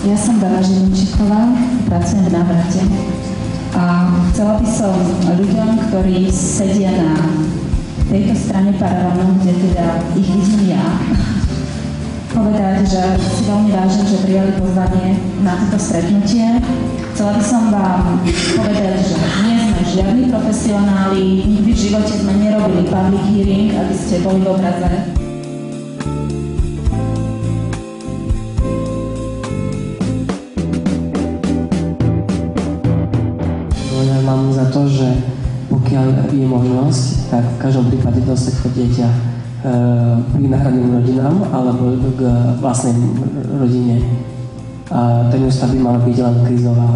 Ja som Dana Žilinčíková, pracujem v Návrate a chcela by som ľuďom, ktorí sedia na tejto strane paralelnom, kde teda ich vidím ja, povedať, že si veľmi vážim, že prijali pozvanie na toto stretnutie. Chcela by som vám povedať, že nie sme žiadni profesionáli, nikdy v živote sme nerobili public hearing, aby ste boli v obraze. Mám za to, že pokiaľ je možnosť, tak v každom prípade dostať to dieťa k náhradným rodinám alebo k vlastnej rodine. A ten ústav by mal byť len krízová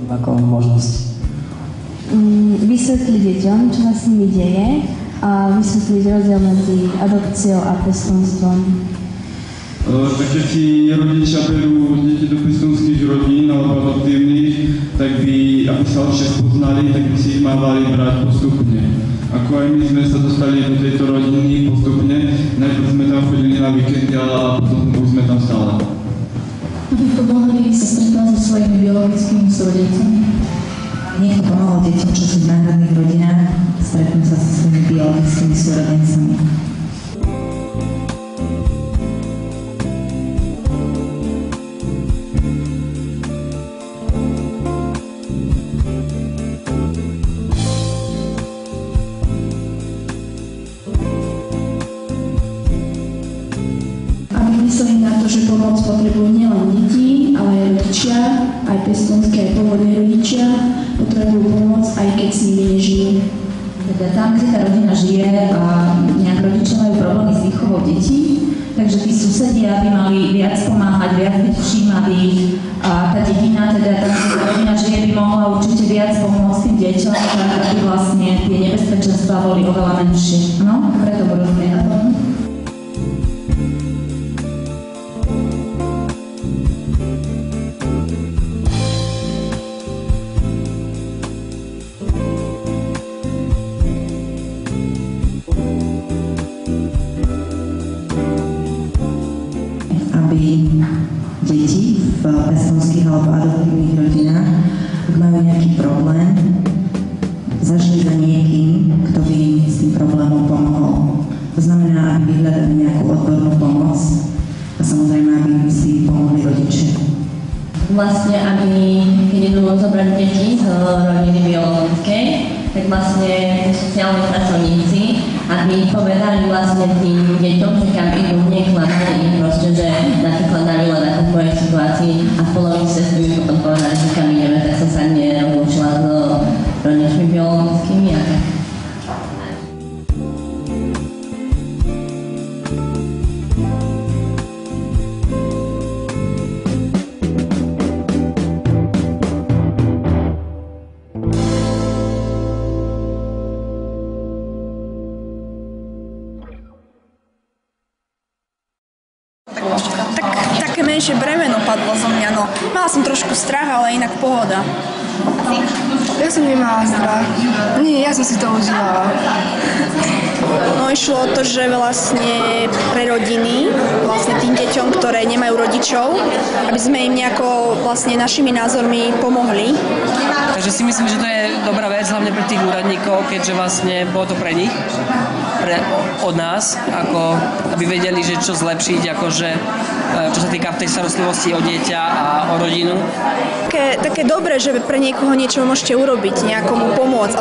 ako možnosť. Vysvetliť deťom, čo sa s nimi deje a vysvetliť rozdiel medzi adopciou a pestúnstvom. Tak keď si rodičia berú deti do pestúnskych rodín alebo adoptívnych, tak by, aby sa lepšie spoznali, tak by si ich mávali brať postupne. Ako aj my sme sa dostali do tejto rodiny postupne, najprv sme tam chodili na víkendy, ale potom už sme tam stále. Aby pomohli sa stretnúť so svojimi biologickými súrodencami. Nech to pomohlo deťom, čo sú v náhradných rodinách, stretnúť sa so svojimi biologickými súrodencami. Myslím na to, že pomoc potrebujú nielen deti, ale aj rodičia, aj pestúnske, aj pôvodní rodičia potrebujú pomoc, aj keď s nimi nežijú. Teda tam, kde tá rodina žije a nejak rodičia majú problémy s výchovou detí, takže tí susedia by mali viac pomáhať, viac byť všímavých a tá dedina, teda tam, kde tá rodina žije, by mohla určite viac pomôcť tým deťom, aby vlastne tie nebezpečenstvá boli oveľa menšie. No, preto budú rozumieť. Aby deti v pestúnskych alebo adoptívnych rodinách, ak majú nejaký problém, zašli za niekým, kto by im s tým problémom pomohol. To znamená, aby vyhľadali nejakú odbornú pomoc a samozrejme, aby im si pomohli rodičia. Vlastne, aby keď idú zobrať deti z rodiny biologickej, tak vlastne sociálni pracovníci, aby povedali vlastne tým deťom, že kam idú, nekladali im proste, že napríklad na Mila na mojej situácii a v polovici sestry mi potom povedali, že kam ideme, tak som sa nerozlúčila s rodičmi biologickými a tak. Také menšie bremeno padlo zo mňa, no. Mala som trošku strach, ale inak pohoda. Ja som nemala strach. Nie, ja som si to užívala. No išlo o to, že vlastne pre rodiny, vlastne tým deťom, ktoré nemajú rodičov, aby sme im nejako vlastne našimi názormi pomohli. Takže si myslím, že to je dobrá vec, hlavne pre tých úradníkov, keďže vlastne bolo to pre nich, od nás, ako aby vedeli, že čo zlepšiť, akože čo sa týka tej starostlivosti o dieťa a o rodinu. Také dobré, že pre niekoho niečo môžete urobiť, nejakomu pomôcť,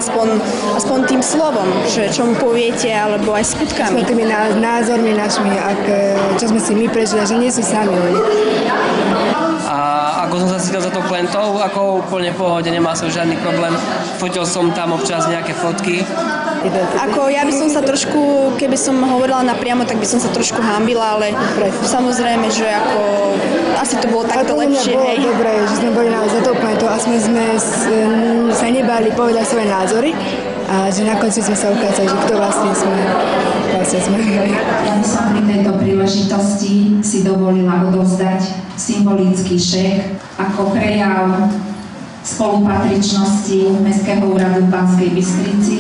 aspoň tým slovom, že čo mu poviete, alebo aj skutkami. S tými názormi našimi, čo sme si my prežili, že nie sú sami oni. A ako som sa cítil za tou klientou, ako úplne v pohode, nemal som žiadny problém. Fotil som tam občas nejaké fotky. Ako ja by som sa trošku, keby som hovorila napriamo, tak by som sa trošku hanbila, ale samozrejme, že ako asi to bolo takto lepšie. Bolo dobré, že sme boli za tou klientou a sme sa nebáli povedať svoje názory a že na konci sme sa ukázali, že kto vlastne sme. Ja by som pri tejto príležitosti si dovolila odovzdať symbolický šék ako prejav spolupatričnosti Mestského úradu v Banskej Bystrici.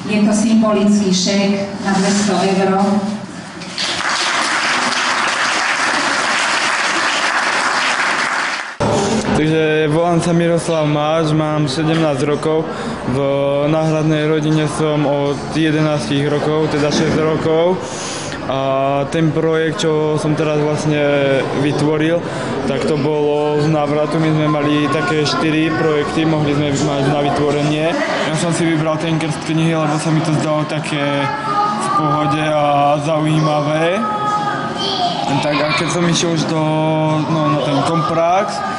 Je to symbolický šék na 200 €. Takže volám sa Miroslav Máč, mám 17 rokov. V náhradnej rodine som od 11 rokov, teda 6 rokov. A ten projekt, čo som teraz vlastne vytvoril, tak to bolo z návratu. My sme mali také 4 projekty, mohli sme mať na vytvorenie. Ja som si vybral ten krst knihy, lebo sa mi to zdalo také v pohode a zaujímavé. Tak a keď som išiel už na ten Komprax,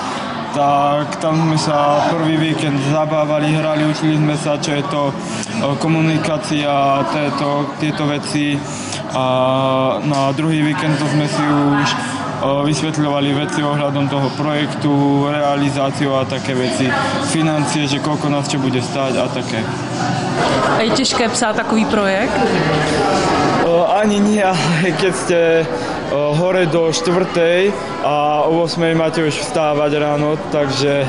tak tam sme sa prvý víkend zabávali, hrali, učili sme sa, čo je to komunikácia, tieto veci. A na druhý víkend to sme si už vysvetľovali veci ohľadom toho projektu, realizáciu a také veci, financie, že koľko nás čo bude stáť a také. A je těžké psát takový projekt? Ani nie, ale keď ste hore do 4:00 a o 8:00 máte už vstávať ráno, takže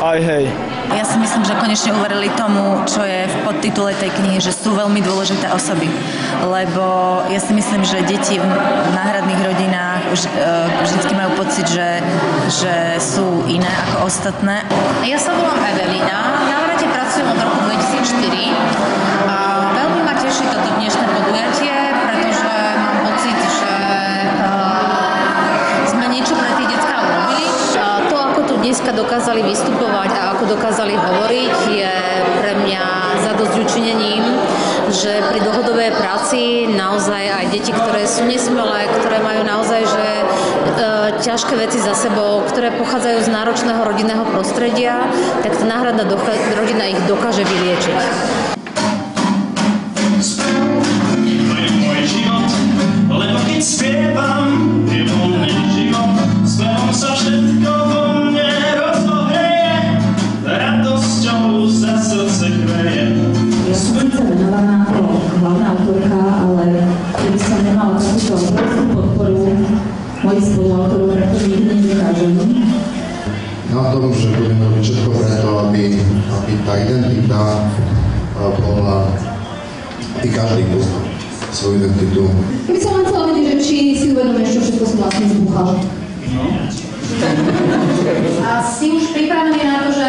aj hej. Ja si myslím, že konečne uverili tomu, čo je v podtitule tej knihy, že sú veľmi dôležité osoby. Lebo ja si myslím, že deti v náhradných rodinách vždycky majú pocit, že sú iné ako ostatné. Ja sa volám Evelina, v návrate pracujem od roku 2004 a veľmi ma teší toto dnešné podujatie, pretože mám pocit, že sme niečo pre tie decká urobili. To, ako tu dneska dokázali vystupovať a ako dokázali hovoriť, je pre mňa zadosťučinením, že pri dlhodobej práci naozaj aj deti, ktoré sú nesmelé, ktoré majú naozaj ťažké veci za sebou, ktoré pochádzajú z náročného rodinného prostredia, tak tá náhradná rodina ich dokáže vyliečiť. Lebo keď spievam, je voľný život, spevom sa všetko vo mne rozohreje, radosťou za srdce chveje. Ja som síce venovaná ako hlavná autorka, ale keby som nemala takúto obrovskú podporu mojich spoluautorov, preto nikdy nedokážem. Na tom, že budeme robiť všetko preto, aby tá identita bola i každý poznal svoju identitu. Ja by som len chcela vedieť, že či si uvedomíš, čo všetko si vlastne zbúchal. No. A si už pripravený na to, že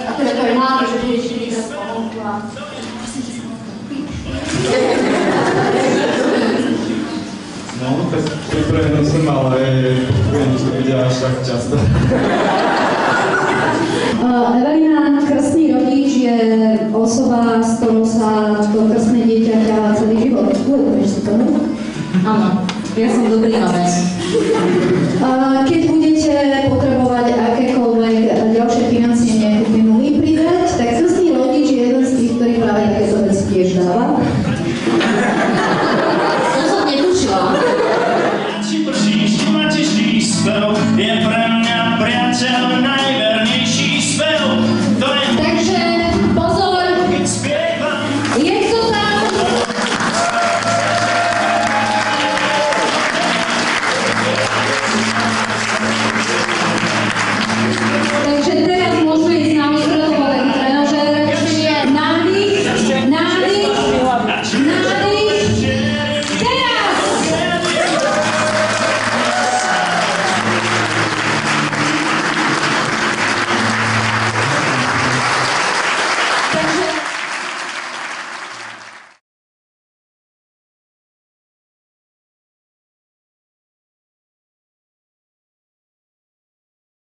ako je to aj mladý, že budeš vidieť za spolunku a... No, tak pripravený som, ale poviem, že to bude až tak často. Evelina, krstný rodič je osoba, s ktorou sa to krstné dieťa ťahá celý život. Uvedomíš si tomu? Áno, ja som dobrý mamec. Keď budete potrebovať akékoľvek ďalšie financie nejakú minulý pridať, tak krstný rodič je jeden z tých, ktorý práve takéto veci tiež dáva. Som netušila. Či pršíš, či ma tešíš, spev je pre mňa priateľ